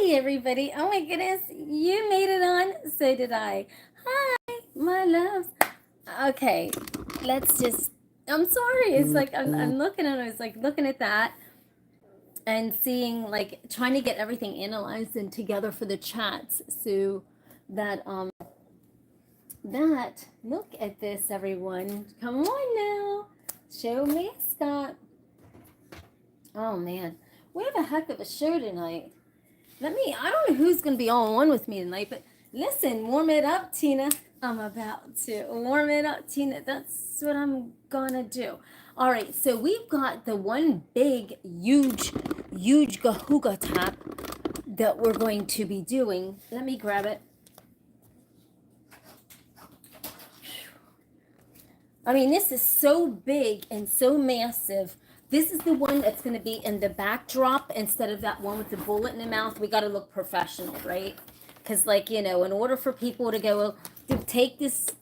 Hi, everybody. Oh my goodness, you made it on. So did I. Hi, my loves. Okay, let's just. I'm sorry. It's like I'm looking at it. It's like looking at that and seeing like trying to get everything analyzed and together for the chats. So that look at this, everyone. Come on now, show me, Scott. Oh man, we have a heck of a show tonight. I don't know who's going to be on one with me tonight, but listen, warm it up, Tina. I'm about to warm it up, Tina. That's what I'm going to do. All right, so we've got the one big, huge Gahuga tap that we're going to be doing. Let me grab it. I mean, this is so big and so massive. This is the one that's going to be in the backdrop instead of that one with the bullet in the mouth. We got to look professional, right? Because, like, in order for people to go, to take this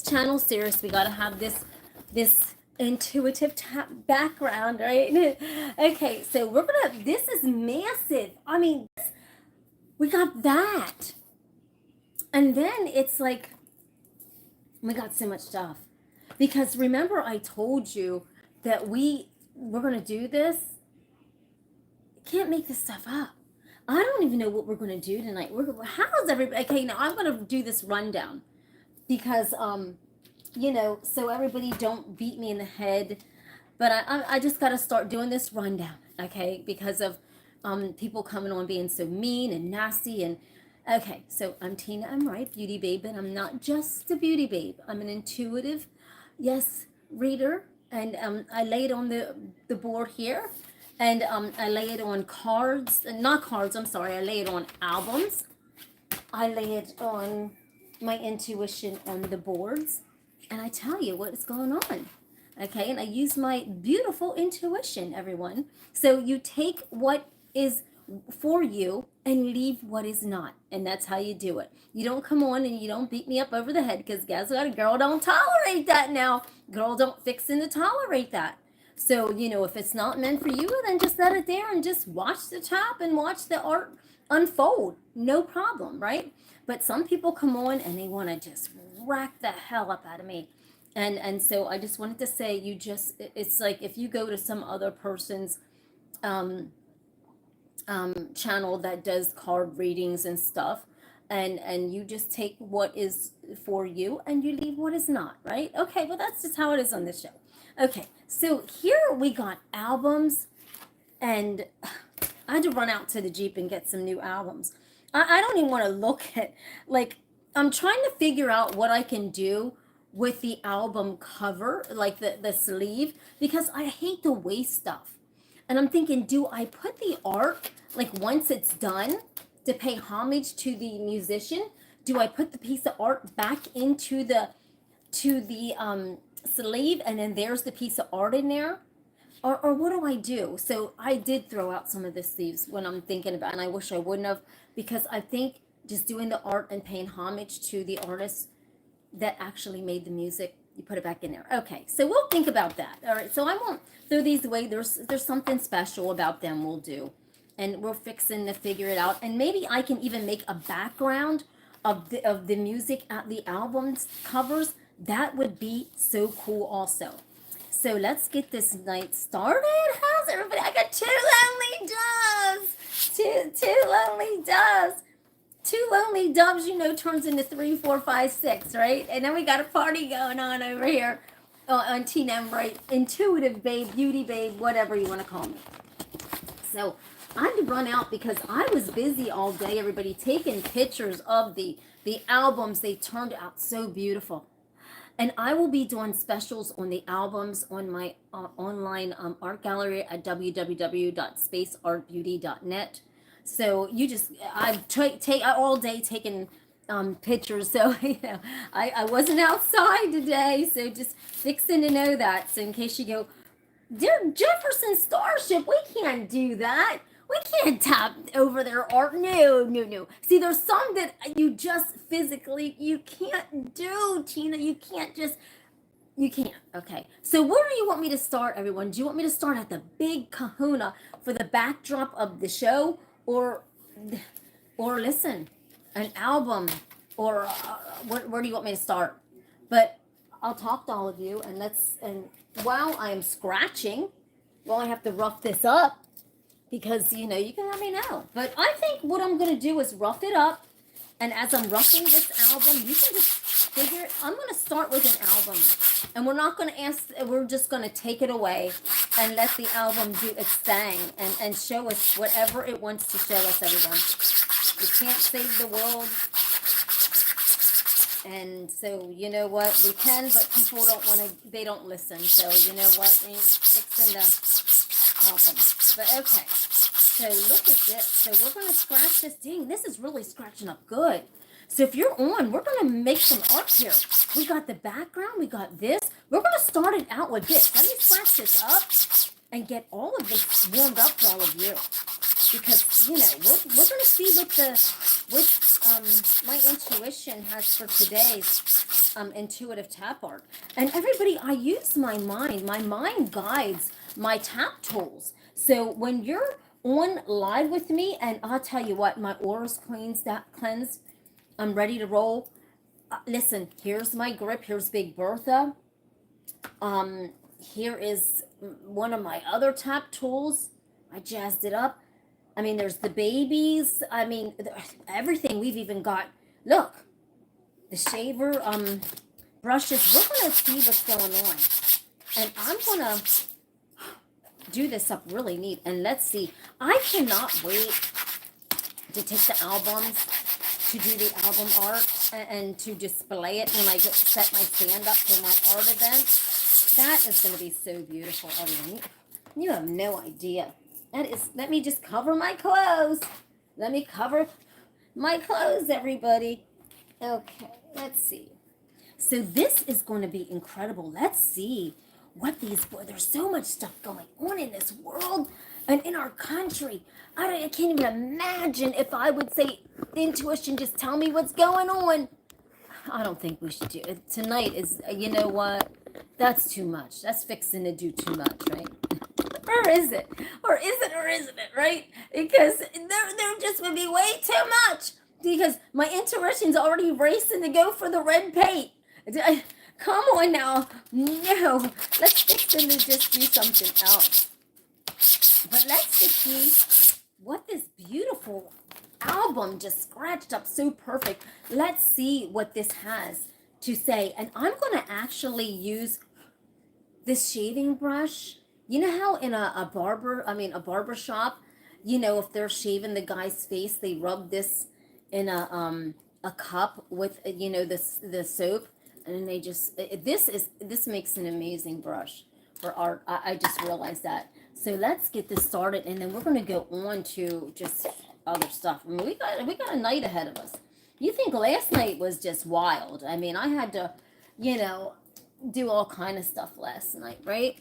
channel serious, we got to have this intuitive background, right? Okay, so this is massive. I mean, we got that. And then it's like, we got so much stuff. Because remember I told you that we're going to do this? Can't make this stuff up. I don't even know what we're going to do tonight. How's everybody? Okay, now I'm going to do this rundown. Because, so everybody don't beat me in the head. But I just got to start doing this rundown, okay? Because of people coming on being so mean and nasty and... Okay, so I'm Tina, I'm Wright, BeautyBabe, and I'm not just a beauty babe. I'm an intuitive... Yes, reader, and I lay it on the board here, and I lay it on cards, not cards, I'm sorry, I lay it on albums, I lay it on my intuition on the boards, and I tell you what is going on, okay, and I use my beautiful intuition, everyone. So you take what is for you and leave what is not, and that's how you do it. You don't come on and you don't beat me up over the head, because guess what, a girl don't tolerate that now. Girl don't fixin' to tolerate that. So if it's not meant for you, then just let it there and just watch the top and watch the art unfold, no problem, right? But some people come on and they want to just rack the hell up out of me. And so I just wanted to say, it's like if you go to some other person's channel that does card readings and stuff, and you just take what is for you and you leave what is not, right? Okay, well, that's just how it is on this show. Okay, so here we got albums, and I had to run out to the Jeep and get some new albums. I don't even want to look at, like, I'm trying to figure out what I can do with the album cover, like the sleeve, because I hate to waste stuff. And I'm thinking, do I put the art, like once it's done, to pay homage to the musician? Do I put the piece of art back into the sleeve, and then there's the piece of art in there? Or what do I do? So I did throw out some of the sleeves when I'm thinking about it, and I wish I wouldn't have, because I think just doing the art and paying homage to the artist that actually made the music, you put it back in there. Okay, so we'll think about that. All right, so I won't throw these away. There's something special about them we'll do, and we're fixing to figure it out. And maybe I can even make a background of the music at the album's covers. That would be so cool also. So let's get this night started. How's everybody? I got two lonely doves. Two lonely doves. Two lonely doves, turns into 3, 4, 5, 6, right? And then we got a party going on over here on Tina and Wright, intuitive babe, beauty babe, whatever you want to call me. So I had to run out because I was busy all day, everybody, taking pictures of the albums. They turned out so beautiful. And I will be doing specials on the albums on my online art gallery at www.SpaceArtBeauty.net. So I've all day taking pictures. So, I wasn't outside today. So just fixing to know that. So in case you go, dear Jefferson Starship, we can't do that. We can't tap over their art. No. See, there's some that you just physically, you can't do, Tina. You can't. Okay. So where do you want me to start, everyone? Do you want me to start at the big kahuna for the backdrop of the show? Or or listen, an album, or where do you want me to start? But I'll talk to all of you, and while I am scratching, while I have to rough this up, because you can let me know. But I think what I'm gonna do is rough it up, and as I'm roughing this album, you can just figure it. I'm gonna start with an album, and we're not gonna ask. We're just gonna take it away and let the album do its thing and show us whatever it wants to show us. Everyone, we can't save the world. And so, you know what, we can, but people don't want to, they don't listen. So, you know what, we fixing to help them. But okay, so look at this. So we're going to scratch this. Dang, this is really scratching up good. So if you're on, we're going to make some art here. We got the background, we got this. We're going to start it out with this. Let me scratch this up and get all of this warmed up for all of you. Because, we're going to see what my intuition has for today's intuitive tap art. And everybody, I use my mind. My mind guides my tap tools. So when you're on live with me, and I'll tell you what, my aura's cleansed. I'm ready to roll. Listen, here's my grip. Here's Big Bertha. Here is one of my other tap tools. I jazzed it up. I mean, there's the babies. I mean, everything. We've even got, look, the shaver brushes. We're going to see what's going on. And I'm going to do this up really neat. And let's see. I cannot wait to take the albums, to do the album art, and to display it when I set my stand up for my art event. That is going to be so beautiful, everyone. You have no idea. Let me just cover my clothes. Let me cover my clothes, everybody. Okay, let's see. So this is going to be incredible. Let's see what there's so much stuff going on in this world and in our country. I can't even imagine if I would say, intuition, just tell me what's going on. I don't think we should do it. Tonight is, you know what? That's too much. That's fixing to do too much, right? Or is it? Or isn't it, right? Because there just would be way too much. Because my intuition's already racing to go for the red paint. Come on now. No. Let's fix them to just do something else. But let's just see what this beautiful album just scratched up so perfect. Let's see what this has to say. And I'm going to actually use this shaving brush. You know how in a barber shop, if they're shaving the guy's face, they rub this in a cup with, the soap, and they just, this makes an amazing brush for art. I just realized that. So let's get this started, and then we're going to go on to just other stuff. I mean, we got a night ahead of us. You think last night was just wild. I mean, I had to, do all kind of stuff last night, right?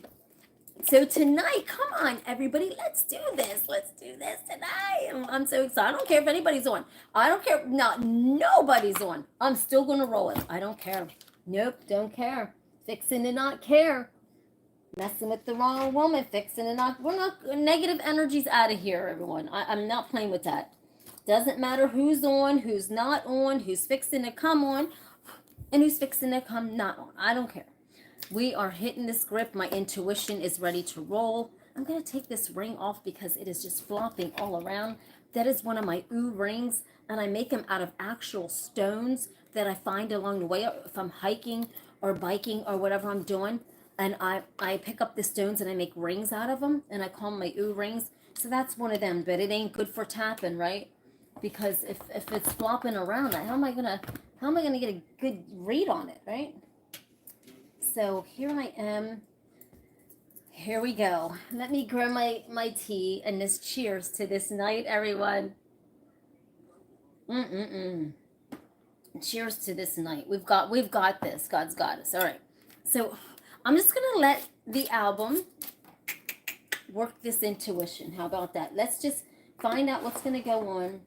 So tonight, come on, everybody, let's do this. Let's do this tonight. I'm so excited. I don't care if anybody's on. I don't care. No, nobody's on. I'm still going to roll it. I don't care. Nope, don't care. Fixing to not care. Messing with the wrong woman. Fixing to not. We're not. Negative energies out of here, everyone. I'm not playing with that. Doesn't matter who's on, who's not on, who's fixing to come on, and who's fixing to come not on. I don't care. We are hitting this grip. My intuition is ready to roll. I'm going to take this ring off because it is just flopping all around. That is one of my ooh rings, and I make them out of actual stones that I find along the way if I'm hiking or biking or whatever I'm doing. And I pick up the stones and I make rings out of them, and I call them my ooh rings. So that's one of them, but it ain't good for tapping, right? Because if it's flopping around, how am I gonna get a good read on it, right? So here I am. Here we go. Let me grab my tea and this cheers to this night, everyone. Cheers to this night. We've got this. God's got us. All right. So I'm just gonna let the album work this intuition. How about that? Let's just find out what's gonna go on.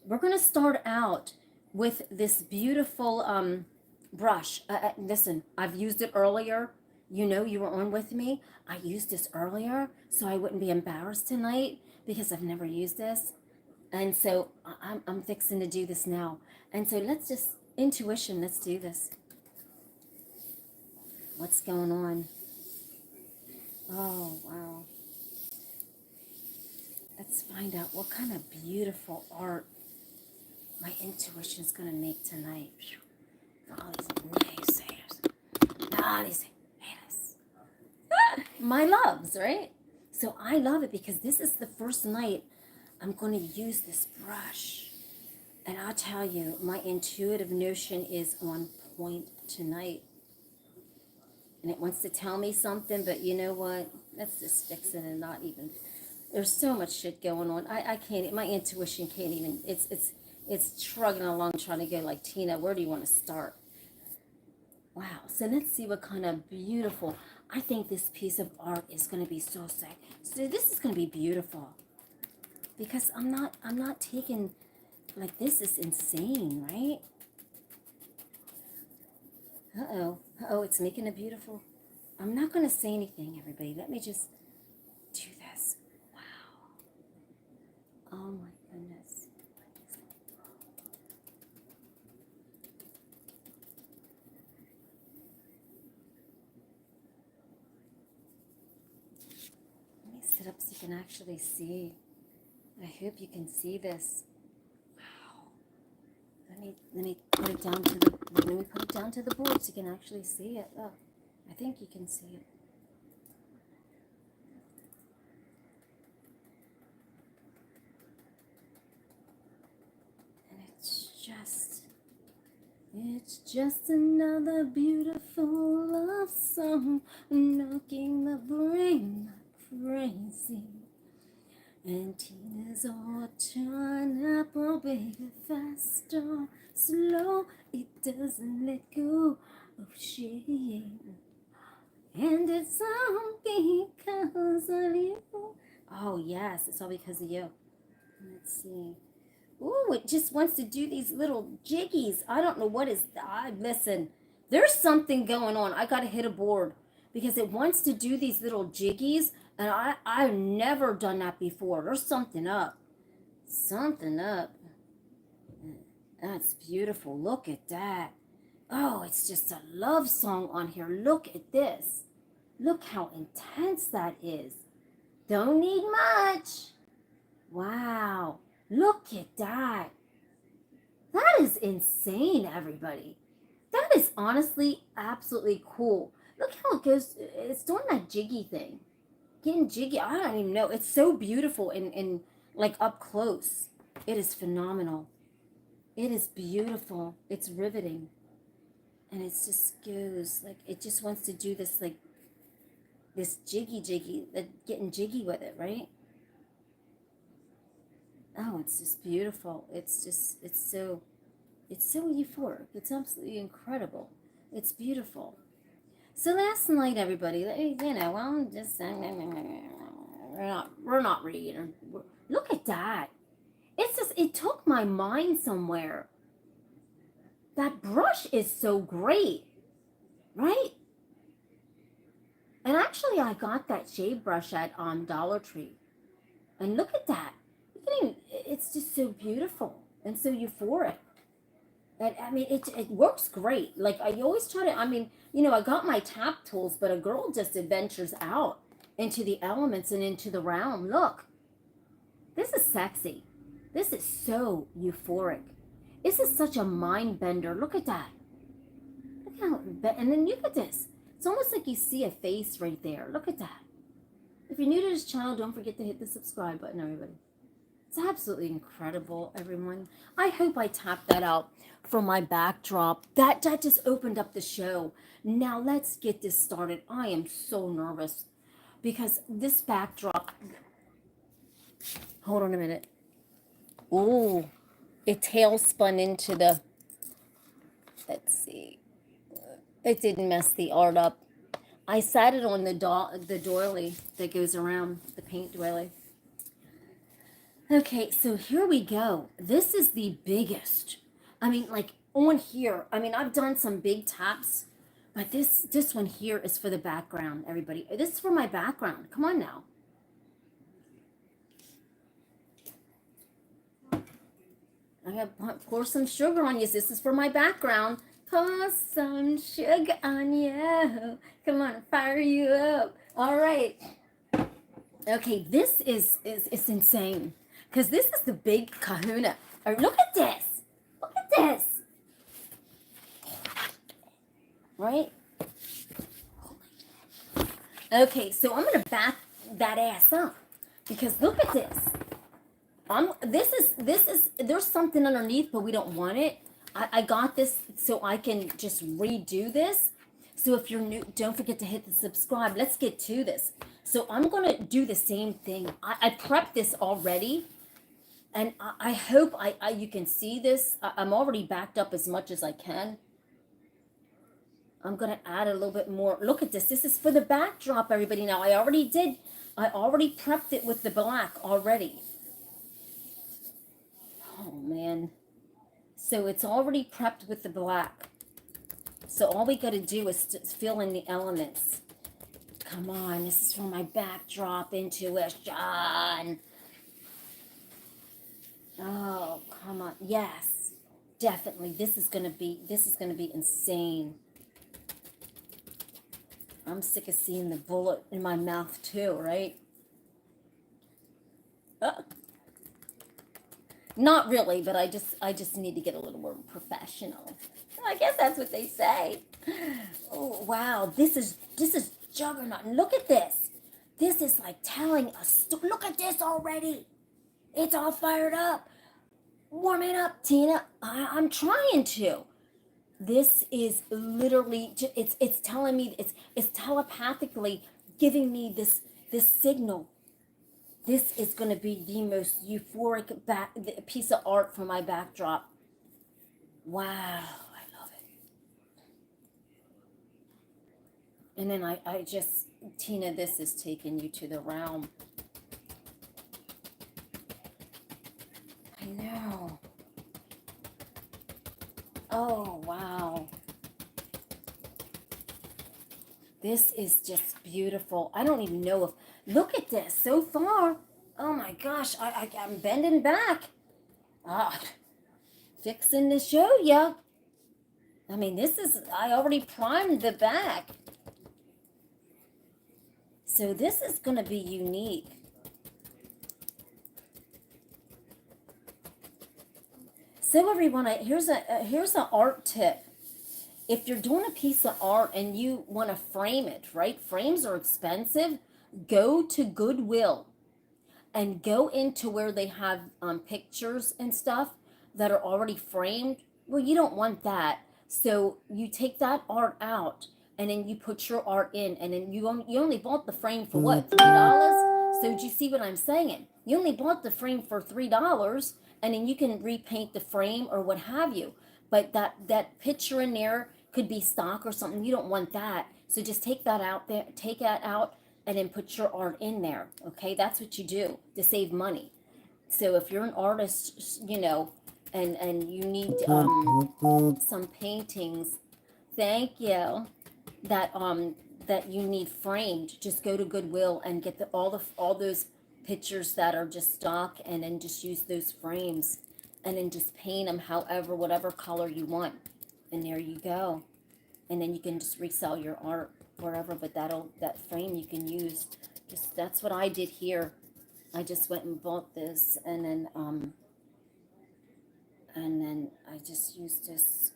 We're gonna start out with this beautiful brush. Listen, I've used it earlier. You were on with me. I used this earlier so I wouldn't be embarrassed tonight because I've never used this. And so I'm fixing to do this now. And so let's just, intuition, let's do this. What's going on? Oh, wow. Let's find out what kind of beautiful art my intuition is going to make tonight. For all these naysayers. All these haters. My loves, right? So I love it because this is the first night I'm going to use this brush. And I'll tell you, my intuitive notion is on point tonight. And it wants to tell me something, but you know what? Let's just fix it and not even. There's so much shit going on. I can't. My intuition can't even. It's trugging along, trying to go like, Tina, where do you want to start? Wow. So let's see what kind of beautiful. I think this piece of art is going to be so sick. So this is going to be beautiful because I'm not taking, like, this is insane, right? Uh-oh, it's making it beautiful. I'm not going to say anything, everybody. Let me just do this. Wow. Oh, my goodness. Let me sit up so you can actually see. I hope you can see this. Wow. Let me put it down to the board so you can actually see it. Oh, I think you can see it. And it's just another beautiful love song, knocking the brain like crazy. And Tina's all turn up, oh baby, fast or slow, it doesn't let go of shame. And it's all because of you. Oh yes, it's all because of you. Let's see. Ooh, it just wants to do these little jiggies. I don't know what is. Listen, there's something going on. I gotta hit a board because it wants to do these little jiggies, and I've never done that before. There's something up. Something up. That's beautiful. Look at that. Oh, it's just a love song on here. Look at this. Look how intense that is. Don't need much. Wow. Look at that. That is insane, everybody. That is honestly absolutely cool. Look how it goes. It's doing that jiggy thing. Getting jiggy. I don't even know. It's so beautiful and like up close. It is phenomenal. It is beautiful. It's riveting. And it just goes like, it just wants to do this, like, this jiggy, getting jiggy with it, right? Oh, it's just beautiful. It's so euphoric. It's absolutely incredible. It's beautiful. So last night, everybody, you know, I'm just we're not reading. Look at that. It's just, it took my mind somewhere. That brush is so great, right? And actually, I got that shade brush at Dollar Tree, and look at that. It's just so beautiful and so euphoric. And I mean, it works great. Like, I always try to, I mean, you know, I got my tap tools, but a girl just adventures out into the elements and into the realm. Look, this is sexy. This is so euphoric. This is such a mind bender. Look at that. Look how, and then look at this. It's almost like you see a face right there. Look at that. If you're new to this channel, don't forget to hit the subscribe button, everybody. It's absolutely incredible, everyone. I hope I tapped that out for my backdrop. That just opened up the show. Now let's get this started. I am so nervous because this backdrop, hold on a minute. Ooh, it tail spun into the, let's see. It didn't mess the art up. I sat it on the doily that goes around, the paint doily. Okay, so here we go. This is the biggest. I mean, like, on here. I mean, I've done some big taps, but this one here is for the background, everybody. This is for my background. Come on now. I'm going to pour some sugar on you. This is for my background. Pour some sugar on you. Come on, fire you up. All right. Okay, this is insane. Because this is the big kahuna. Or look at this. Look at this. Right? Okay, so I'm going to back that ass up. Because look at this. There's something underneath, but we don't want it. I got this so I can just redo this. So if you're new, don't forget to hit the subscribe. Let's get to this. So I'm going to do the same thing. I prepped this already. And I hope you can see this. I'm already backed up as much as I can. I'm going to add a little bit more. Look at this. This is for the backdrop, everybody. Now, I already prepped it with the black already. Oh, man. So it's already prepped with the black. So all we got to do is fill in the elements. Come on. This is for my backdrop intuition. Oh, come on. Yes. Definitely. This is going to be insane. I'm sick of seeing the bullet in my mouth too, right? Not really, but I just need to get a little more professional. I guess that's what they say. Oh wow, this is juggernaut. And look at this. This is like telling a story. Look at this already. It's all fired up. Warm it up, Tina. I'm trying to. This is literally, it's telling me, it's telepathically giving me this signal. This is going to be the most euphoric piece of art for my backdrop. Wow, I love it. And then I just, Tina, this is taking you to the realm. I know. Oh, wow. This is just beautiful. I don't even know if... Look at this so far. Oh, my gosh. I'm bending back. Fixing to show ya. I mean, this is... I already primed the back. So this is going to be unique. So everyone, here's an art tip. If you're doing a piece of art and you want to frame it, right? Frames are expensive. Go to Goodwill and go into where they have pictures and stuff that are already framed. Well, you don't want that. So you take that art out and then you put your art in, and then you only bought the frame for what, $3? So do you see what I'm saying? You only bought the frame for $3. And then you can repaint the frame or what have you. But that picture in there could be stock or something. You don't want that. So just take that out there, take that out, and then put your art in there. Okay, that's what you do to save money. So if you're an artist, you know, and you need some paintings, thank you, that you need framed, just go to Goodwill and get all those pictures that are just stock, and then just use those frames and then just paint them however, whatever color you want, and there you go. And then you can just resell your art wherever, but that frame you can use. Just that's what I did here. I just went and bought this, and then I just used this.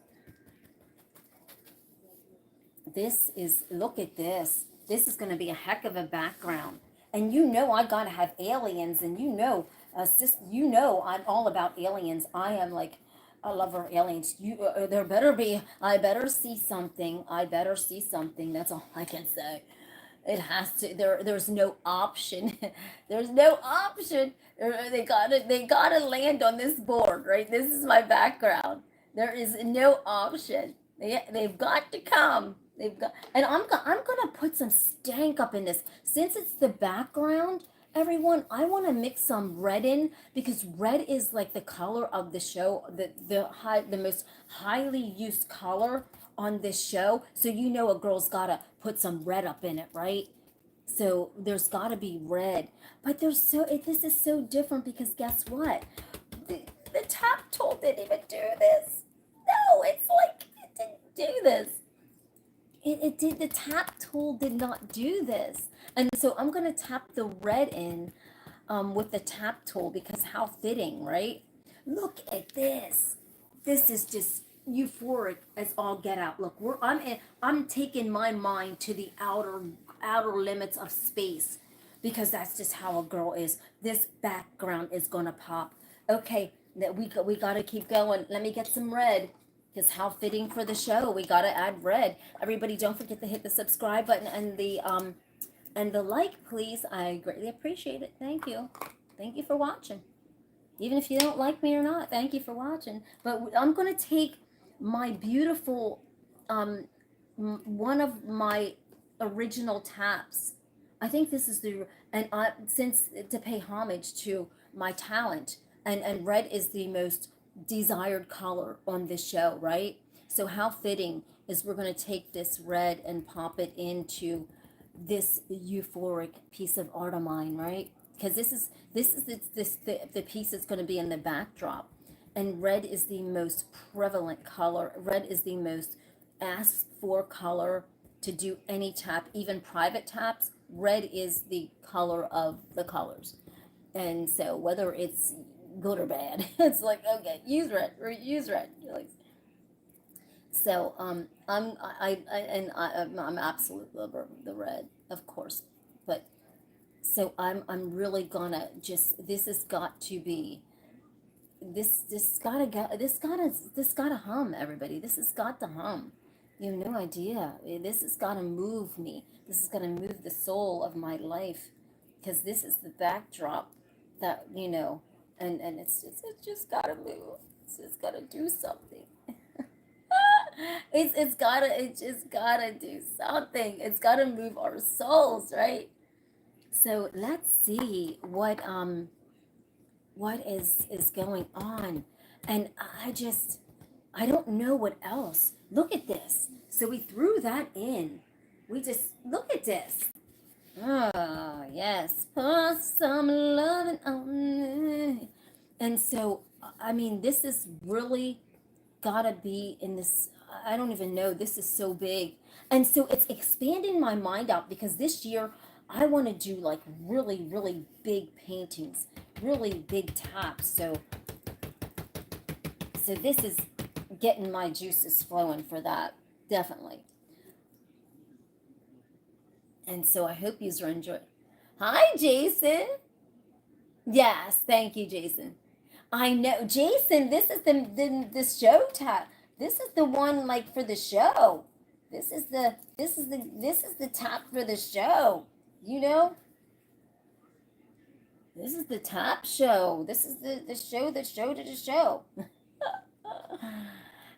This is, look at this. This is going to be a heck of a background. And you know I gotta have aliens, and you know I'm all about aliens. I am like a lover of aliens. There better be. I better see something. That's all I can say. It has to. There's no option. There's no option. They gotta land on this board, right? This is my background. There is no option. They've got to come. And I'm gonna put some stank up in this. Since it's the background, everyone, I want to mix some red in, because red is like the color of the show, the most highly used color on this show. So you know a girl's gotta put some red up in it, right? So there's gotta be red. But this is so different, because guess what? The tap tool didn't even do this. No, it's like it didn't do this. It did, the tap tool did not do this. And so I'm going to tap the red in with the tap tool, because how fitting, right? Look at this. This is just euphoric as all get out. Look, I'm taking my mind to the outer limits of space, because that's just how a girl is. This background is going to pop. Okay, we got to keep going. Let me get some red. Because how fitting for the show. We got to add red. Everybody, don't forget to hit the subscribe button and the like, please. I greatly appreciate it. Thank you. Thank you for watching. Even if you don't like me or not, thank you for watching. But I'm going to take my beautiful, one of my original taps. I think this is since to pay homage to my talent, and red is the most desired color on this show, right? So how fitting is we're going to take this red and pop it into this euphoric piece of art of mine, right? Because this is the piece that's going to be in the backdrop, and red is the most prevalent color. Red is the most asked for color to do any tap, even private taps. Red is the color of the colors, and so whether it's good or bad, it's like, okay, use red or use red. Like, so I'm absolute lover of the red, of course, but so I'm really gonna just, this has got to be, this gotta hum, everybody. This has got to hum. You have no idea. This has got to move me. This is gonna move the soul of my life, because this is the backdrop that, you know. And it's just gotta move. It's just gotta do something. It just gotta do something. It's gotta move our souls, right? So let's see what is going on. And I don't know what else. Look at this. So we threw that in. We just, look at this. Oh, yes. Pour some loving on me. And so, I mean, this is really gotta be in this, I don't even know. This is so big. And so it's expanding my mind out, because this year I want to do like really, really big paintings, really big taps. So this is getting my juices flowing for that. Definitely. And so I hope you are enjoying. Hi, Jason. Yes, thank you, Jason. I know, Jason. This is the show tap. This is the one, like, for the show. This is the tap for the show. You know, this is the tap show. This is the show to the show.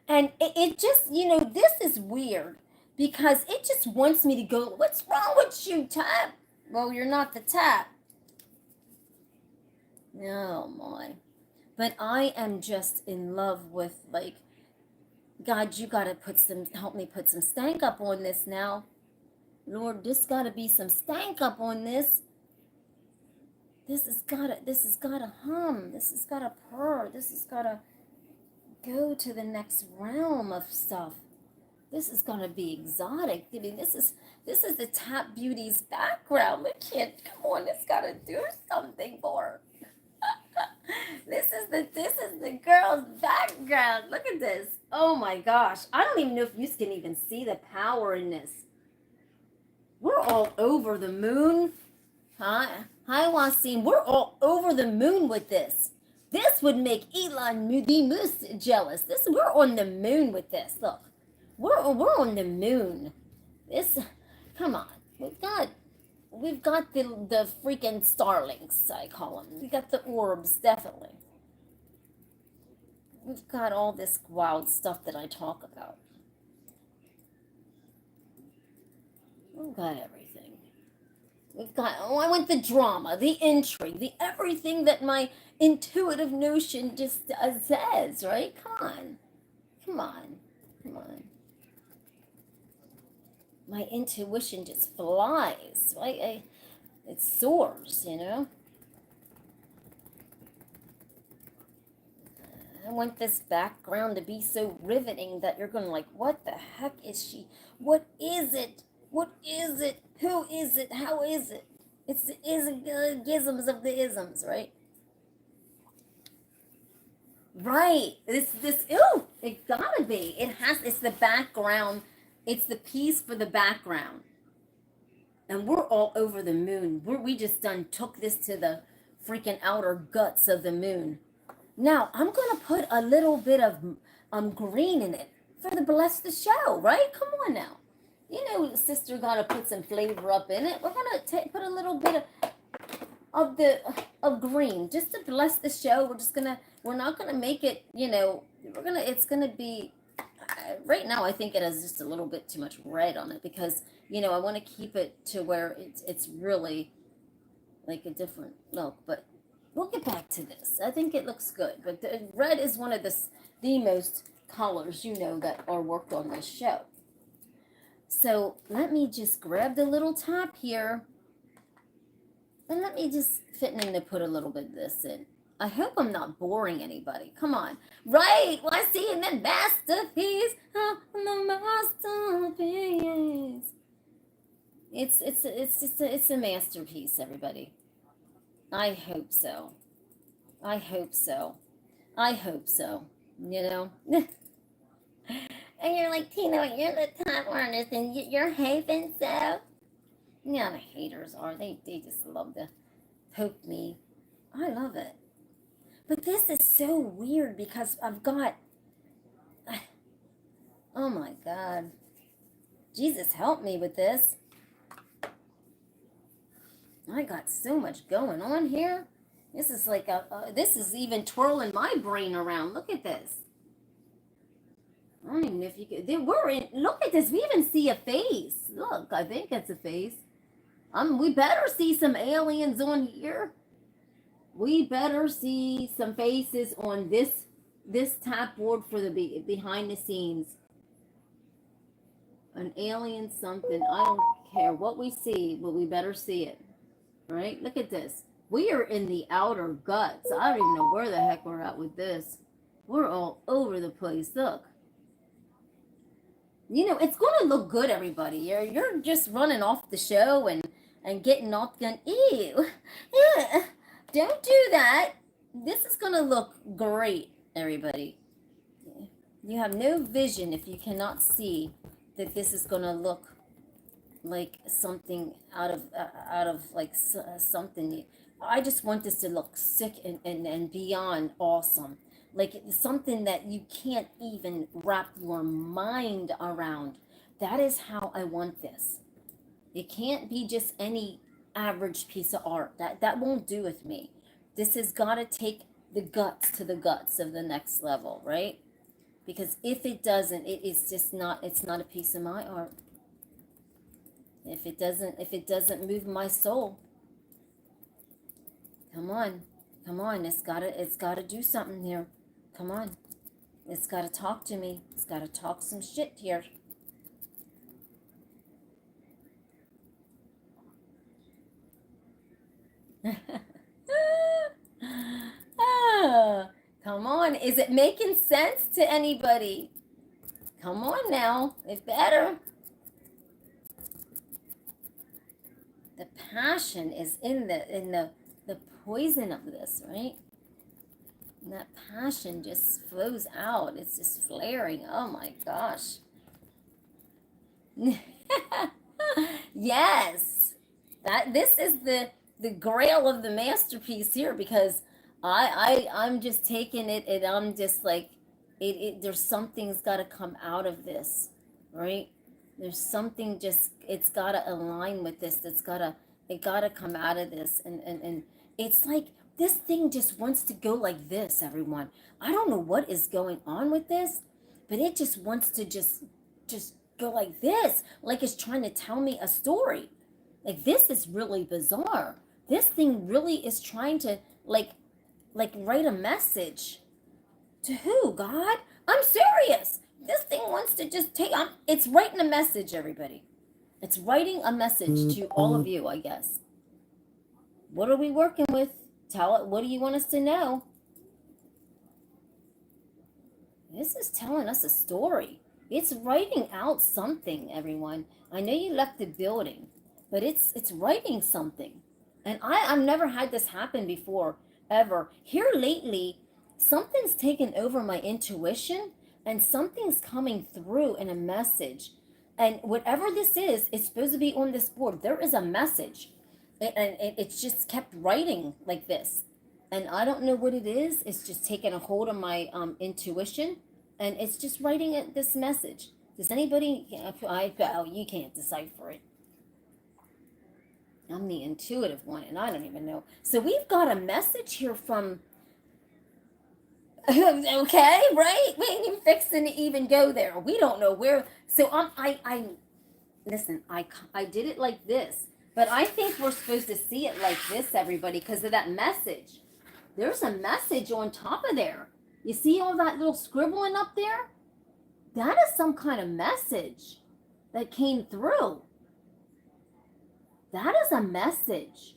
And it just, you know, this is weird, because it just wants me to go, what's wrong with you, tap? Well, you're not the tap. Oh, my. But I am just in love with, like, God, you got to help me put some stank up on this now. Lord, this got to be some stank up on this. This has got to hum. This has got to purr. This has got to go to the next realm of stuff. This is gonna be exotic. I mean, this is the Tap Beauty's background. Look at, come on, it's gotta do something for her. This is the girl's background. Look at this. Oh my gosh. I don't even know if you can even see the power in this. We're all over the moon. Hi, Wasim. We're all over the moon with this. This would make Elon the Moose jealous. We're on the moon with this. Look. We're on the moon. This, come on. We've got the freaking starlings, I call them. We got the orbs, definitely. We've got all this wild stuff that I talk about. We've got everything. We've got, I want the drama, the intrigue, the everything that my intuitive notion just says, right? Come on. My intuition just flies, right? It soars, you know? I want this background to be so riveting that you're going to like, what the heck is she? What is it? What is it? Who is it? How is it? It's the isms of the isms, right? Right. Ooh, it gotta be. It's the background. It's the piece for the background. And we're all over the moon. We just took this to the freaking outer guts of the moon. Now, I'm going to put a little bit of green in it for the bless the show, right? Come on now. You know, sister got to put some flavor up in it. We're going to put a little bit of green just to bless the show. We're not going to make it, you know, it's going to be, right now I think it has just a little bit too much red on it because, you know, I want to keep it to where it's really like a different look, but we'll get back to this. I think it looks good, but the red is one of the most colors, you know, that are worked on this show. So let me just grab the little top here, and let me just fit in to put a little bit of this in. I hope I'm not boring anybody. Come on. Right. Well, I see in the masterpiece. Oh, the masterpiece. It's a masterpiece, everybody. I hope so. I hope so. I hope so. You know? And you're like, Tina, you're the top artist and you're hating so? Yeah, the haters are. They just love to poke me. I love it. But this is so weird because I've got... Oh my God. Jesus, help me with this. I got so much going on here. This is like this is even twirling my brain around. Look at this. I don't even know if you could. Look at this. We even see a face. Look, I think it's a face. We better see some aliens on here. We better see some faces on this tap board for the behind the scenes. An alien something. I don't care what we see, but we better see it. Right? Look at this. We are in the outer guts. I don't even know where the heck we're at with this. We're all over the place. Look. You know, it's going to look good, everybody. You're just running off the show and getting off gun. Ew. Don't do that. This is going to look great, everybody. You have no vision if you cannot see that this is going to look like something out of like something. I just want this to look sick and beyond awesome. Like something that you can't even wrap your mind around. That is how I want this. It can't be just any average piece of art. That won't do with me. This has got to take the guts to the guts of the next level, right? Because if it doesn't, it's not a piece of my art. If it doesn't move my soul, come on, it's gotta do something here. Come on, it's gotta talk to me. It's gotta talk some shit here. Come on, is it making sense to anybody? Come on now, it better. The passion is in the poison of this, right? And that passion just flows out. It's just flaring. Oh my gosh. Yes. This is the grail of the masterpiece here, because I'm just taking it and I'm just like there's something's got to come out of this, right? There's something it's got to align with this. It got to come out of this. And it's like this thing just wants to go like this, everyone. I don't know what is going on with this, but it just wants to just go like this. Like it's trying to tell me a story. Like this is really bizarre. This thing really is trying to like write a message. To who, God? I'm serious. This thing wants to just it's writing a message, everybody. It's writing a message to all of you, I guess. What are we working with? Tell it. What do you want us to know? This is telling us a story. It's writing out something, everyone. I know you left the building, but it's writing something. And I've never had this happen before, ever. Here lately, something's taken over my intuition and something's coming through in a message. And whatever this is, it's supposed to be on this board. There is a message. And it's just kept writing like this. And I don't know what it is. It's just taking a hold of my intuition. And it's just writing this message. Does anybody, you can't decipher it. I'm the intuitive one, and I don't even know. So we've got a message here from, okay, right? We ain't even fixing to even go there. We don't know where. So listen, I did it like this. But I think we're supposed to see it like this, everybody, because of that message. There's a message on top of there. You see all that little scribbling up there? That is some kind of message that came through. That is a message.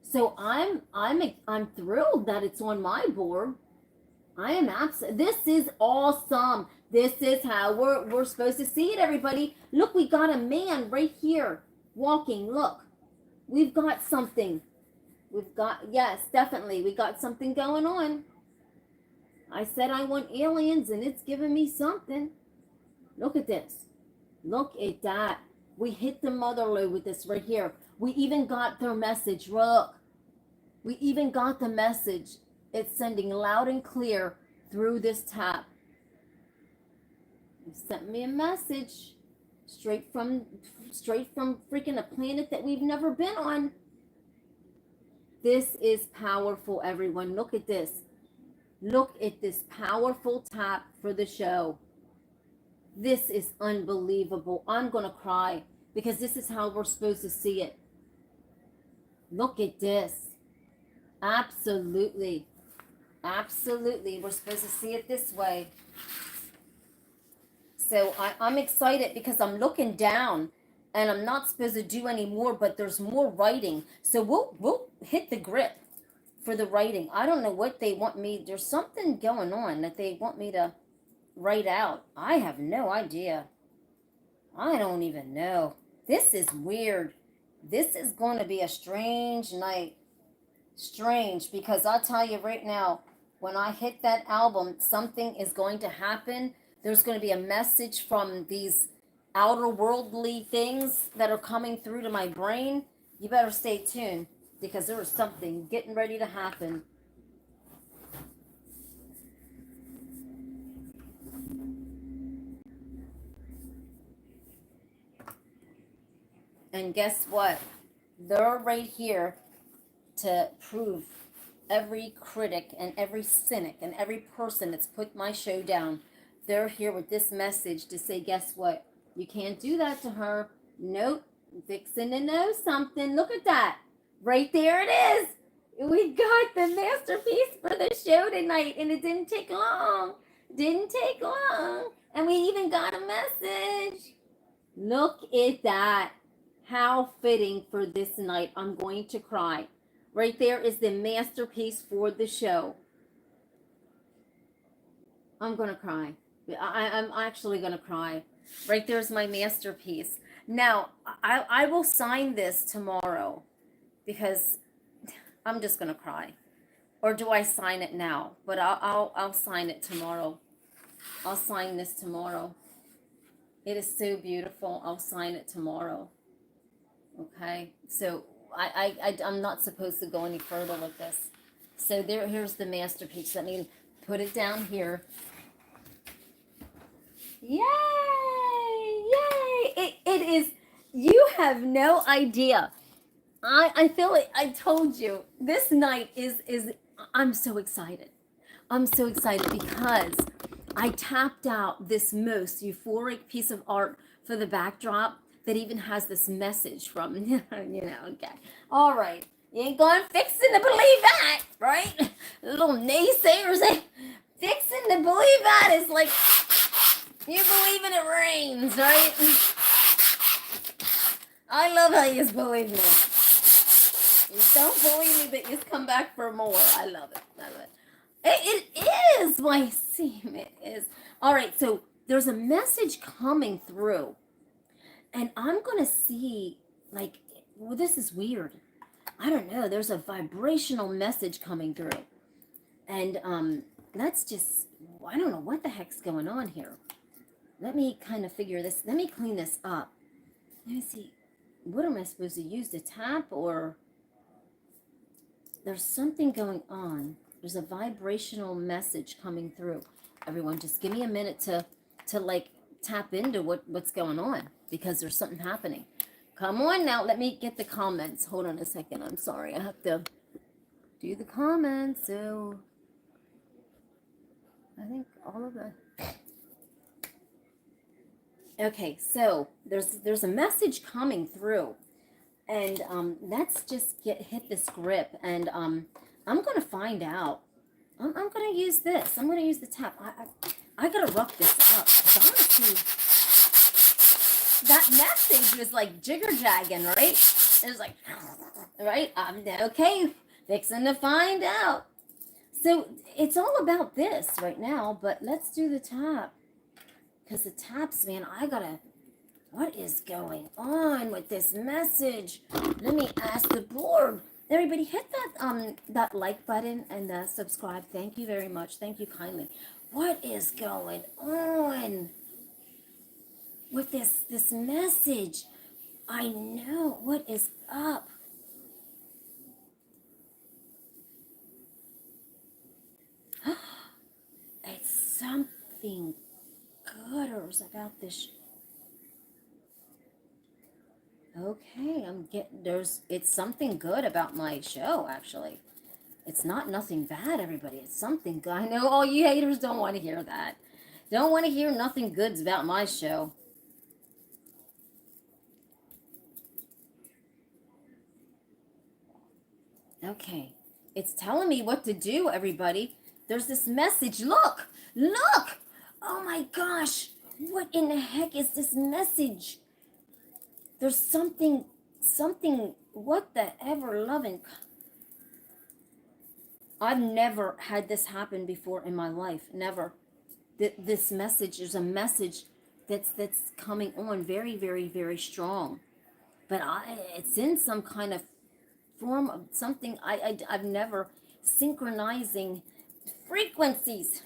So I'm thrilled that it's on my board. I am this is awesome. This is how we're supposed to see it, everybody. Look, we got a man right here walking. Look, we've got something. Yes, definitely. We got something going on. I said I want aliens, and it's giving me something. Look at this. Look at that. We hit the mother lode with this right here. We even got their message. Look. We even got the message. It's sending loud and clear through this tap. It sent me a message straight from freaking a planet that we've never been on. This is powerful, everyone. Look at this. Look at this powerful tap for the show. This is unbelievable. I'm going to cry because this is how we're supposed to see it. Look at this. Absolutely. Absolutely. We're supposed to see it this way. So I'm excited because I'm looking down and I'm not supposed to do any more, but there's more writing. So we'll hit the grip for the writing. I don't know what they want me. There's something going on that they want me to write out. I have no idea. I don't even know. This is weird. This is going to be a strange night. Strange, because I'll tell you right now, when I hit that album, something is going to happen. There's going to be a message from these outer worldly things that are coming through to my brain. You better stay tuned because there is something getting ready to happen. And guess what? They're right here to prove every critic and every cynic and every person that's put my show down. They're here with this message to say, guess what? You can't do that to her. Nope. Fixing to know something. Look at that. Right there it is. We got the masterpiece for the show tonight, and it didn't take long. Didn't take long. And we even got a message. Look at that. How fitting for this night. I'm going to cry. Right there is the masterpiece for the show. I'm going to cry. I'm actually going to cry. Right there's my masterpiece. Now, I will sign this tomorrow because I'm just going to cry. Or do I sign it now? But I'll sign it tomorrow. I'll sign this tomorrow. It is so beautiful. I'll sign it tomorrow. Okay, so I'm not supposed to go any further with this. So here's the masterpiece. Let me put it down here. Yay! Yay! It is, you have no idea. I feel like I told you, this night is I'm so excited. I'm so excited because I tapped out this most euphoric piece of art for the backdrop that even has this message from, okay. All right. You ain't going fixing to believe that, right? Little naysayers, fixing to believe that is like, you believe in it rains, right? I love how you believe me. You don't believe me, but you come back for more. I love it. I love it. It is, my seam. It is. All right, so there's a message coming through, and I'm going to see, like, well, this is weird. I don't know. There's a vibrational message coming through. And let's just, I don't know what the heck's going on here. Let me kind of figure this. Let me clean this up. Let me see. What am I supposed to use, to tap, or there's something going on. There's a vibrational message coming through. Everyone, just give me a minute to like tap into what's going on, because there's something happening. Come on now, let me get the comments. Hold on a second. I'm sorry. I have to do the comments. So I think all of the... Okay, so there's a message coming through, and let's just hit this grip, and I'm gonna find out. I'm gonna use this. I'm gonna use the tap. I gotta rough this up, because honestly, that message was like jigger jagging, right? It was like, right? I'm okay, fixing to find out. So it's all about this right now, but let's do the tap. Because the taps, man, what is going on with this message? Let me ask the board. Everybody hit that like button and subscribe. Thank you very much. Thank you kindly. What is going on with this message? I know. What is up? It's something gutters about this. Okay, it's something good about my show, actually. It's not nothing bad, everybody. It's something good. I know all you haters don't want to hear that. Don't want to hear nothing goods about my show. Okay, it's telling me what to do, everybody. There's this message. Look! Look! Oh my gosh! What in the heck is this message? There's something, what the ever-loving... I've never had this happen before in my life. Never. This message, there's a message that's coming on very, very, very strong. But it's in some kind of form of something I've never... Synchronizing frequencies.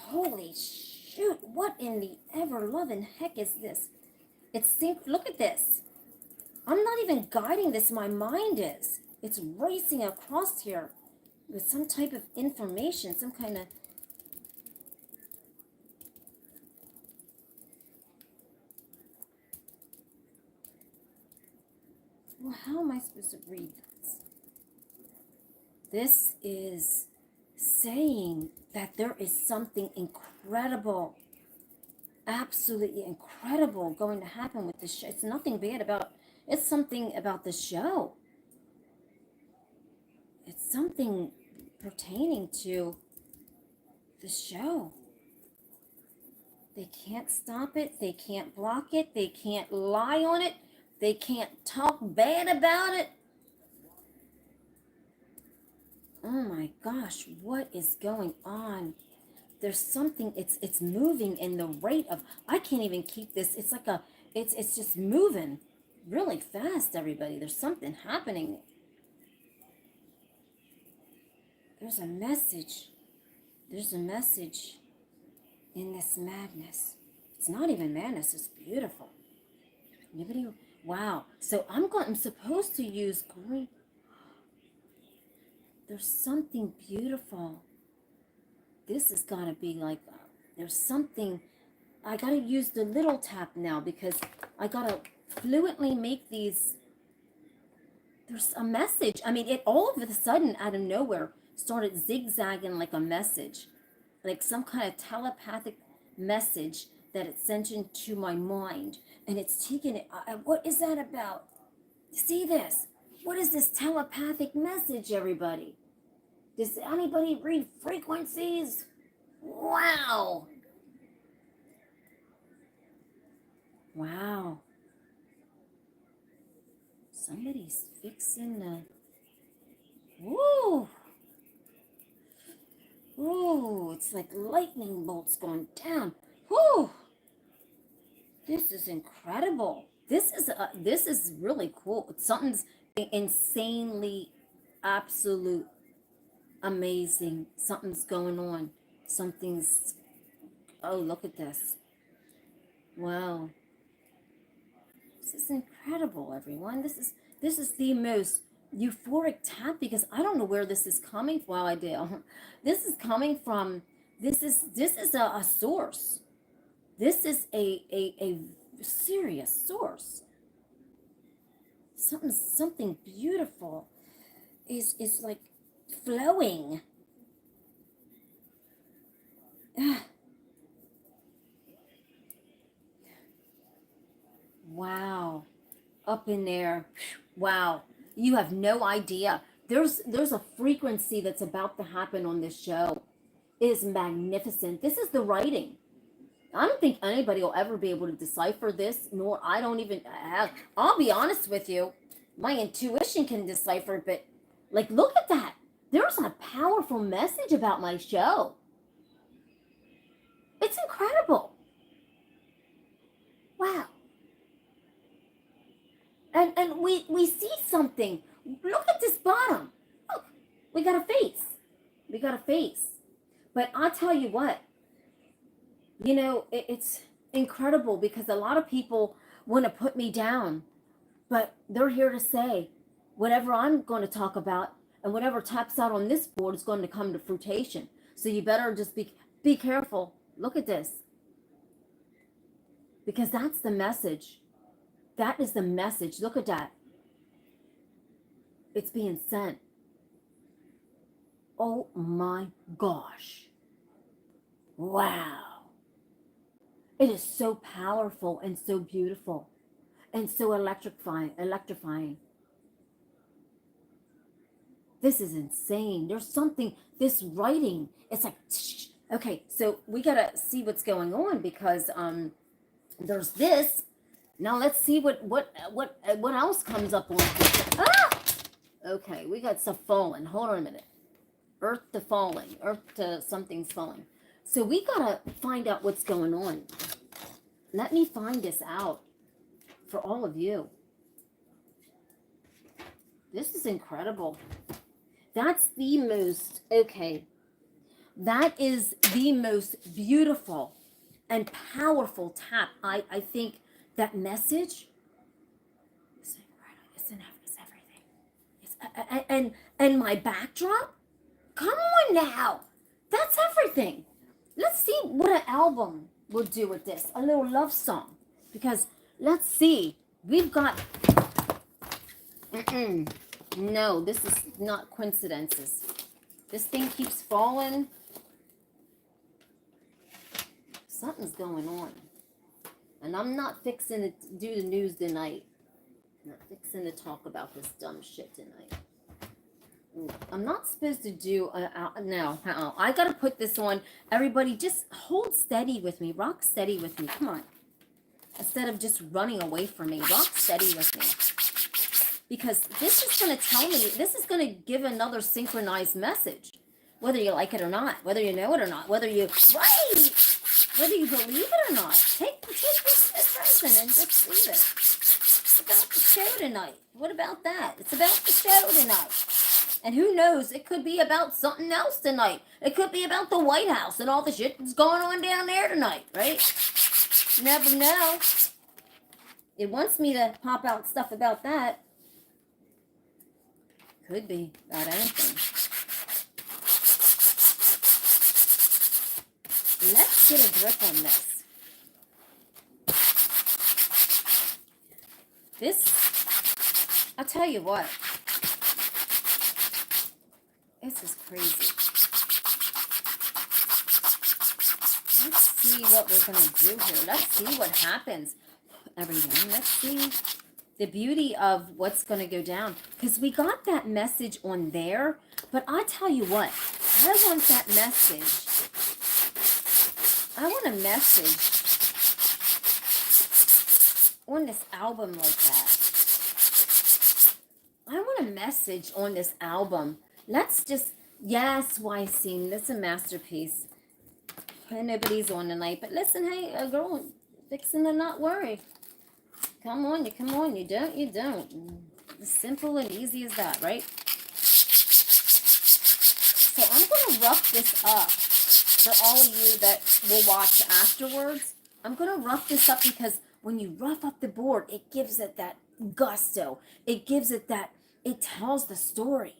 Holy shoot, what in the ever-loving heck is this? Look at this. I'm not even guiding this, my mind is. It's racing across here with some type of information, some kind of... Well, how am I supposed to read this? This is saying that there is something incredible, absolutely incredible going to happen with this show. It's nothing bad about... It's something about the show. It's something pertaining to the show. They can't stop it. They can't block it. They can't lie on it. They can't talk bad about it. Oh my gosh, what is going on? There's something, it's moving in the rate of... I can't even keep this. It's like it's just moving really fast, everybody. There's something happening. There's a message. There's a message in this madness. It's not even madness. It's beautiful. Anybody? Wow. So I'm supposed to use green. There's something beautiful. This is gonna be like... there's something... I gotta use the little tap now, because I gotta fluently make these... There's a message. I mean, it all of a sudden, out of nowhere, started zigzagging like a message, like some kind of telepathic message that it sent into my mind, and it's taking it... what is that about? See this? What is this telepathic message, everybody? Does anybody read frequencies? Wow. Wow. Somebody's fixing the... Woo! Ooh, it's like lightning bolts going down. Whoo! This is incredible. This is really cool. Something's insanely, absolute, amazing. Something's going on. Something's. Oh, look at this. Wow. This is incredible, everyone. This is the most euphoric tap because I don't know where this is coming from. Well, I do. This is coming from. This is a source. This is a serious source. Something beautiful is like flowing. Wow. Up in there. Wow. You have no idea. There's a frequency that's about to happen on this show. It is magnificent. This is the writing. I don't think anybody will ever be able to decipher this, nor I don't even have. I'll be honest with you. My intuition can decipher it, but like, look at that. There's a powerful message about my show. It's incredible. Wow. And we see something. Look at this bottom. Look, we got a face. We got a face. But I'll tell you what, you know, it's incredible because a lot of people want to put me down, but they're here to say whatever I'm going to talk about and whatever taps out on this board is going to come to fruition. So you better just be careful. Look at this. Because that's the message. That is the message. Look at that. It's being sent. Oh my gosh. Wow. It is so powerful and so beautiful and so electrifying. This is insane. There's something, this writing, it's like, okay, so we got to see what's going on because there's this. Now let's see what else comes up on here. Ah! Okay, we got stuff falling. Hold on a minute. Earth to falling. Earth to something's falling. So we gotta find out what's going on. Let me find this out for all of you. This is incredible. That's the most, okay. That is the most beautiful and powerful tap. I think that message is everything. And my backdrop? Come on now. That's everything. Let's see what an album will do with this. A little love song. Because let's see. We've got... No, this is not coincidences. This thing keeps falling. Something's going on. And I'm not fixing to do the news tonight. I'm not fixing to talk about this dumb shit tonight. I'm not supposed to do no. I gotta put this on. Everybody, just hold steady with me. Rock steady with me. Come on. Instead of just running away from me, rock steady with me. Because this is gonna tell me. This is gonna give another synchronized message, whether you like it or not, whether you know it or not, whether you whether you believe it or not. Take this present and just leave it. It's about the show tonight. What about that? It's about the show tonight. And who knows, it could be about something else tonight. It could be about the White House and all the shit that's going on down there tonight, right? You never know. It wants me to pop out stuff about that. Could be about anything. Let's get a grip on this. This, I'll tell you what. This is crazy. Let's see what we're going to do here. Let's see what happens, everyone. Let's see the beauty of what's going to go down. Because we got that message on there. But I tell you what. I want that message. I want a message on this album like that. I want a message on this album. Let's just, Yes, why scene? That's a masterpiece. And nobody's on tonight. But listen, hey, a girl fixing to not worry. Come on, you come on. You don't, you don't. Simple and easy as that, right? So I'm going to rough this up for all of you that will watch afterwards. I'm going to rough this up because when you rough up the board, it gives it that gusto. It gives it that, it tells the story.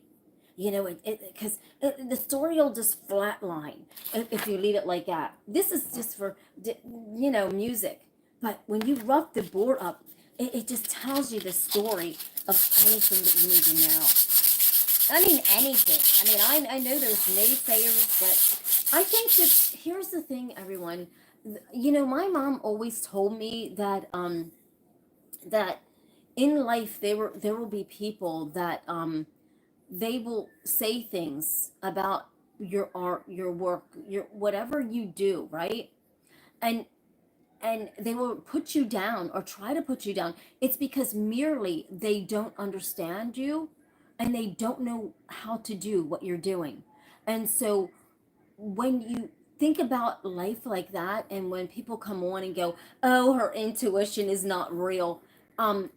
You know, because the story will just flatline if you leave it like that. This is just for, you know, music. But when you rough the board up, it just tells you the story of anything that you need to know. I mean, anything. I mean, I know there's naysayers, but I think that here's the thing, everyone. You know, my mom always told me that that in life there will be people that they will say things about your art, your work, your whatever you do, right? And they will put you down or try to put you down. It's because merely they don't understand you and they don't know how to do what you're doing. And so when you think about life like that, and when people come on and go, oh, her intuition is not real, um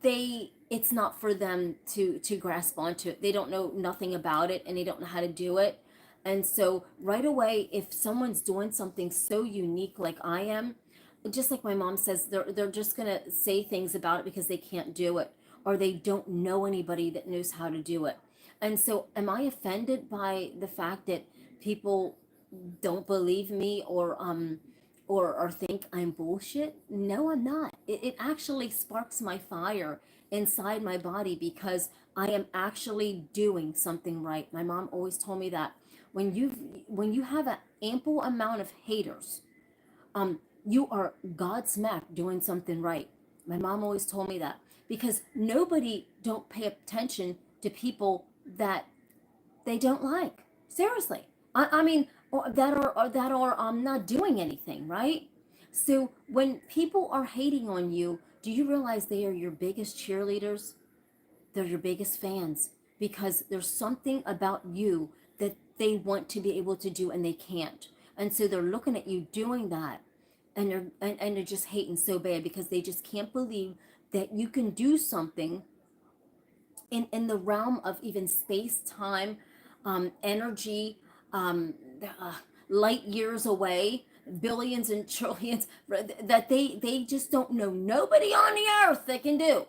they, it's not for them to grasp onto it. They don't know nothing about it and they don't know how to do it. And so right away, if someone's doing something so unique like I am, just like my mom says, they're just gonna say things about it because they can't do it, or they don't know anybody that knows how to do it. And so am I offended by the fact that people don't believe me, or think I'm bullshit? No, I'm not. It actually sparks my fire inside my body because I am actually doing something right. My mom always told me that when you have an ample amount of haters, you are Godsmack doing something right. My mom always told me that because nobody don't pay attention to people that they don't like. Seriously. I mean, or that are not doing anything, right? So when people are hating on you, do you realize they are your biggest cheerleaders? They're your biggest fans because there's something about you that they want to be able to do and they can't. And so they're looking at you doing that, and they're just hating so bad because they just can't believe that you can do something in the realm of even space, time, energy, um, uh, light years away, billions and trillions, that they just don't know nobody on the earth that can do.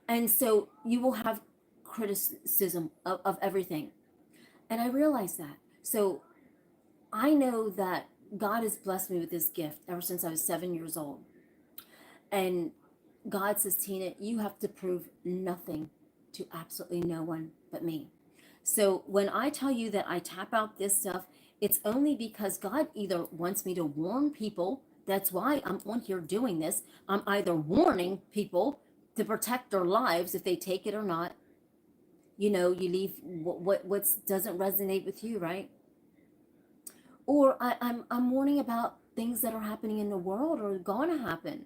And so you will have criticism of everything. And I realize that. So I know that God has blessed me with this gift ever since I was 7 years old. And God says, Tina, you have to prove nothing to absolutely no one but me. So when I tell you that I tap out this stuff, it's only because God either wants me to warn people. That's why I'm on here doing this. I'm either warning people to protect their lives if they take it or not. You know, you leave what doesn't resonate with you, right? Or I'm warning about things that are happening in the world or going to happen.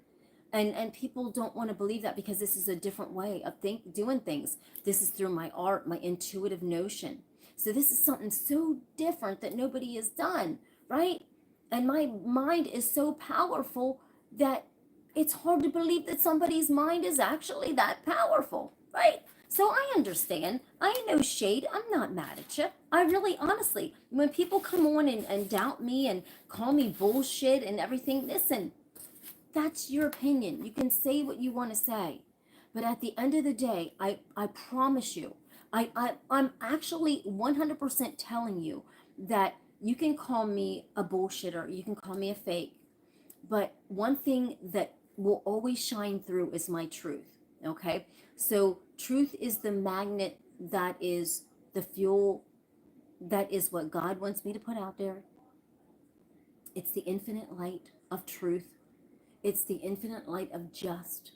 And people don't want to believe that because this is a different way of doing things. This is through my art, my intuitive notion. So this is something so different that nobody has done, right? And my mind is so powerful that it's hard to believe that somebody's mind is actually that powerful, right? So I understand. I ain't no shade. I'm not mad at you. I really, honestly, when people come on and doubt me and call me bullshit and everything, listen, that's your opinion. You can say what you want to say. But at the end of the day, I promise you, I'm actually 100% telling you that you can call me a bullshitter. You can call me a fake. But one thing that will always shine through is my truth. Okay? So truth is the magnet, that is the fuel, that is what God wants me to put out there. It's the infinite light of truth. It's the infinite light of just.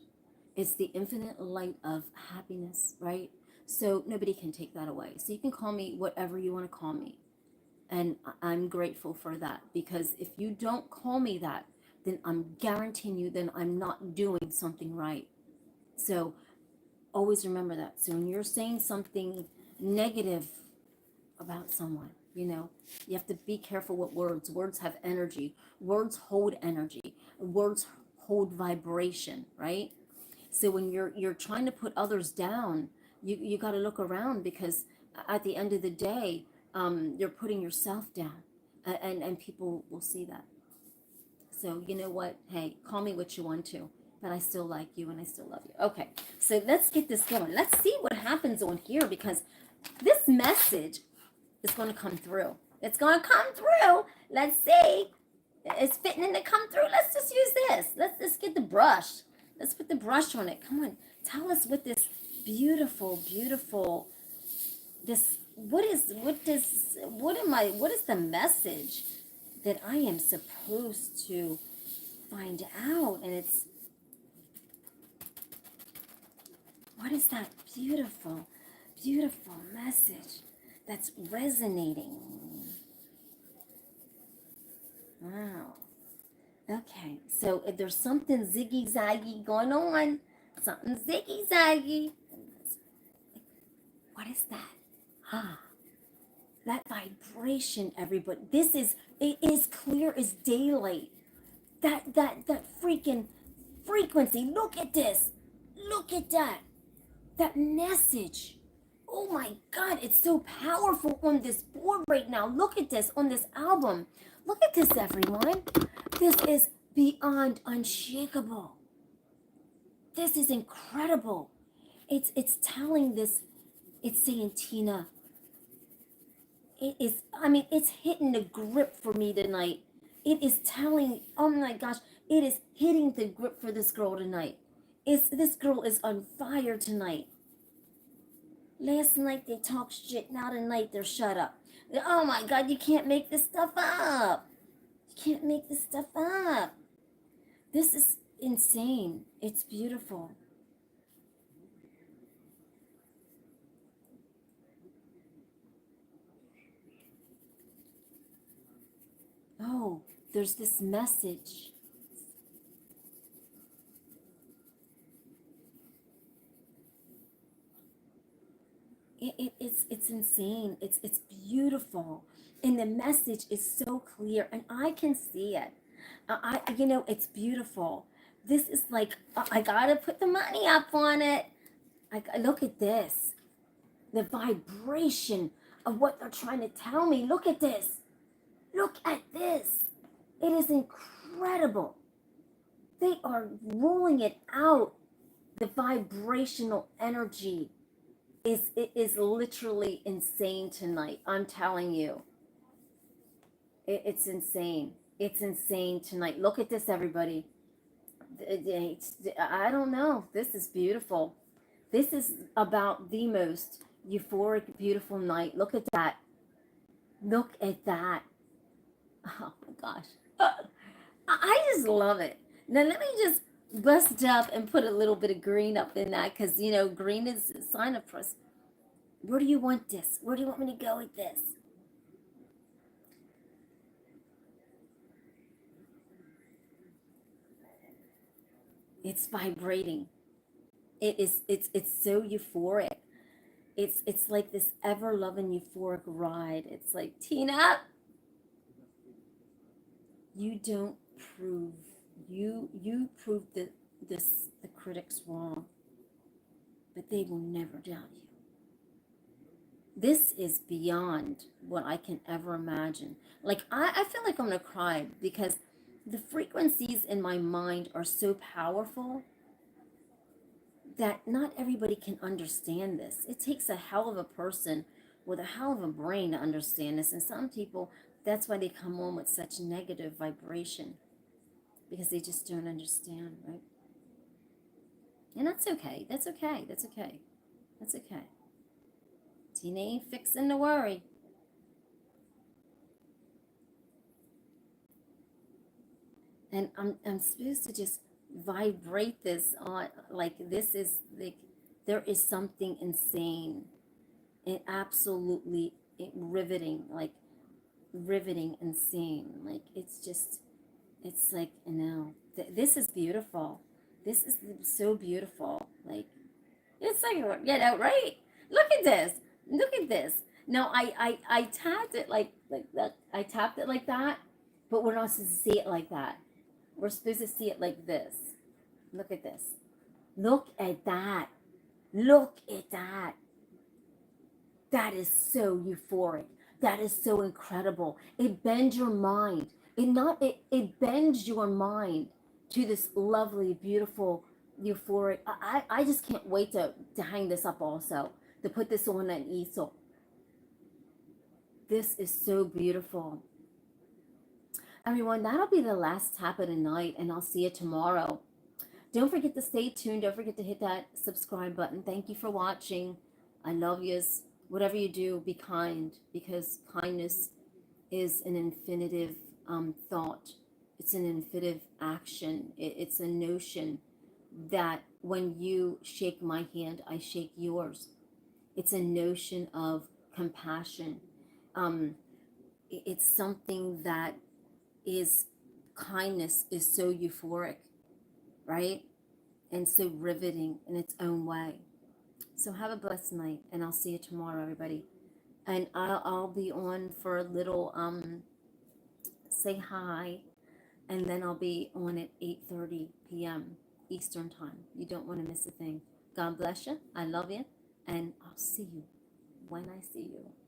It's the infinite light of happiness, right? So nobody can take that away. So you can call me whatever you want to call me. And I'm grateful for that, because if you don't call me that, then I'm guaranteeing you then I'm not doing something right. So always remember that. So when you're saying something negative about someone. You know, you have to be careful with words. Words have energy. Words hold energy. Words hold vibration, right? So when you're trying to put others down, you got to look around, because at the end of the day, you're putting yourself down, and people will see that. So you know what? Hey, call me what you want to, but I still like you and I still love you. Okay, so let's get this going. Let's see what happens on here, because this message is going to come through. It's going to come through. Let's see. It's fitting to come through. Let's just use this. Let's just get the brush. Let's put the brush on it. Come on. Tell us what this beautiful, beautiful, what is the message that I am supposed to find out? And it's, what is that beautiful, beautiful message that's resonating? Wow. Okay, so if there's something ziggy-zaggy going on, something ziggy-zaggy. What is that? Ah, that vibration, everybody. It is clear as daylight. That freaking frequency. Look at this. Look at that. That message. Oh my God, it's so powerful on this board right now. Look at this on this album. Look at this, everyone. This is beyond unshakable. This is incredible. It's telling this, it's saying, Tina, it's hitting the grip for me tonight. It is telling, oh my gosh, it is hitting the grip for this girl tonight. This girl is on fire tonight. Last night they talked shit, now tonight they're shut up. Oh my God, you can't make this stuff up. You can't make this stuff up. This is insane. It's beautiful. Oh, there's this message. It's insane. It's beautiful, and the message is so clear, and I can see it. It's beautiful. This is like, I gotta put the money up on it. Look at this, the vibration of what they're trying to tell me. Look at this. Look at this. It is incredible. They are rolling it out. The vibrational energy is literally insane tonight. I'm telling you. It's insane. It's insane tonight. Look at this, everybody. I don't know. This is beautiful. This is about the most euphoric, beautiful night. Look at that. Look at that. Oh my gosh. I just love it. Now let me just bust up and put a little bit of green up in that, because green is a sign of trust. Where do you want this? Where do you want me to go with this? It's vibrating. It's so euphoric. It's like this ever-loving euphoric ride. It's like, Tina, you don't prove, you proved the critics wrong, but they will never doubt you. This is beyond what I can ever imagine. Like, I feel like I'm gonna cry, because the frequencies in my mind are so powerful that not everybody can understand this. It takes a hell of a person with a hell of a brain to understand this. And some people, that's why they come on with such negative vibration, because they just don't understand, right? And that's okay. That's okay. That's okay. That's okay. Tina ain't fixing to worry. And I'm supposed to just vibrate this on, like, this is like, there is something insane and absolutely riveting, like riveting, insane. Like, it's like, this is beautiful. This is so beautiful. Like, it's like, right? Look at this. Look at this. No, I tapped it like that. I tapped it like that, but we're not supposed to see it like that. We're supposed to see it like this. Look at this. Look at that. Look at that. That is so euphoric. That is so incredible. It bends your mind. It bends your mind to this lovely, beautiful, euphoric. I just can't wait to hang this up also, to put this on an easel. This is so beautiful. Everyone, that'll be the last tap of the night, and I'll see you tomorrow. Don't forget to stay tuned. Don't forget to hit that subscribe button. Thank you for watching. I love yous. Whatever you do, be kind, because kindness is an infinitive thought. It's an infinitive action. It's a notion that when you shake my hand, I shake yours. It's a notion of compassion. Um, it's something that is, kindness is so euphoric, right? And so riveting in its own way. So have a blessed night, and I'll see you tomorrow, everybody. And I'll be on for a little say hi, and then I'll be on at 8:30 p.m. Eastern time. You don't want to miss a thing. God bless you. I love you, and I'll see you when I see you.